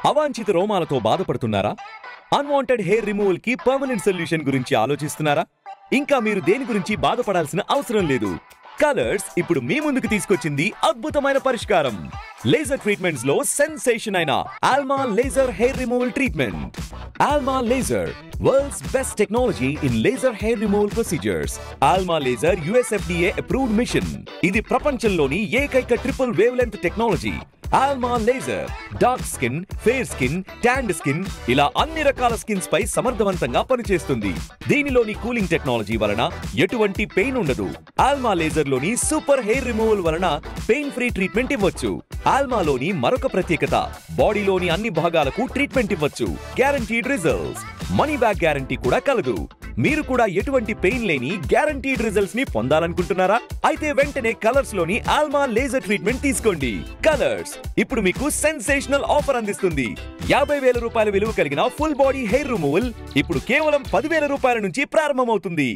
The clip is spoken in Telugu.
అవాంఛిత రోమాలతో బాధపడుతున్నారా? అన్వాంటెడ్ హెయిర్ రిమూవల్ కి పర్మనెంట్ సొల్యూషన్ గురించి ఆలోచిస్తున్నారా? ఇంకా మీరు దేని గురించి బాధపడాల్సిన అవసరం లేదు. కలర్స్ ఇప్పుడు మీ ముందుకు తీసుకొచ్చింది అద్భుతమైన పరిష్కారం. లేజర్ ట్రీట్మెంట్స్ లో సెన్సేషన్ అయిన Alma laser hair removal treatment. Alma laser, world's best technology in laser hair removal procedures. Alma laser USFDA approved machine. ఇది ప్రపంచంలోని ఏకైక triple wavelength technology. Alma laser dark skin, fair skin, tanned skin ఇలా అన్ని రకాల స్కిన్స్ పై సమర్థవంతంగా పనిచేస్తుంది. దీనిలోని కూలింగ్ టెక్నాలజీ వలన ఎటువంటి పెయిన్ ఉండదు. ఆల్మా లేజర్ లోని సూపర్ హెయిర్ రిమూవల్ వలన పెయిన్ ఫ్రీ ట్రీట్మెంట్ ఇవ్వచ్చు. ఆల్మాలోని మరొక ప్రత్యేకత, బాడీలోని అన్ని భాగాలకు ట్రీట్మెంట్ ఇవ్వచ్చు. Guaranteed results, money back guarantee కూడా కలదు. మీరు కూడా ఎటువంటి పెయిన్ లేని గ్యారంటీడ్ రిజల్ట్స్ ని పొందాలనుకుంటున్నారా? అయితే వెంటనే కలర్స్ లోని ఆల్మా లేజర్ ట్రీట్మెంట్ తీసుకోండి. కలర్స్ ఇప్పుడు మీకు సెన్సేషనల్ ఆఫర్ అందిస్తుంది. 50,000 రూపాయల విలువ కలిగిన ఫుల్ బాడీ హెయిర్ రిమూవల్ ఇప్పుడు కేవలం 10,000 రూపాయల నుంచి ప్రారంభమవుతుంది.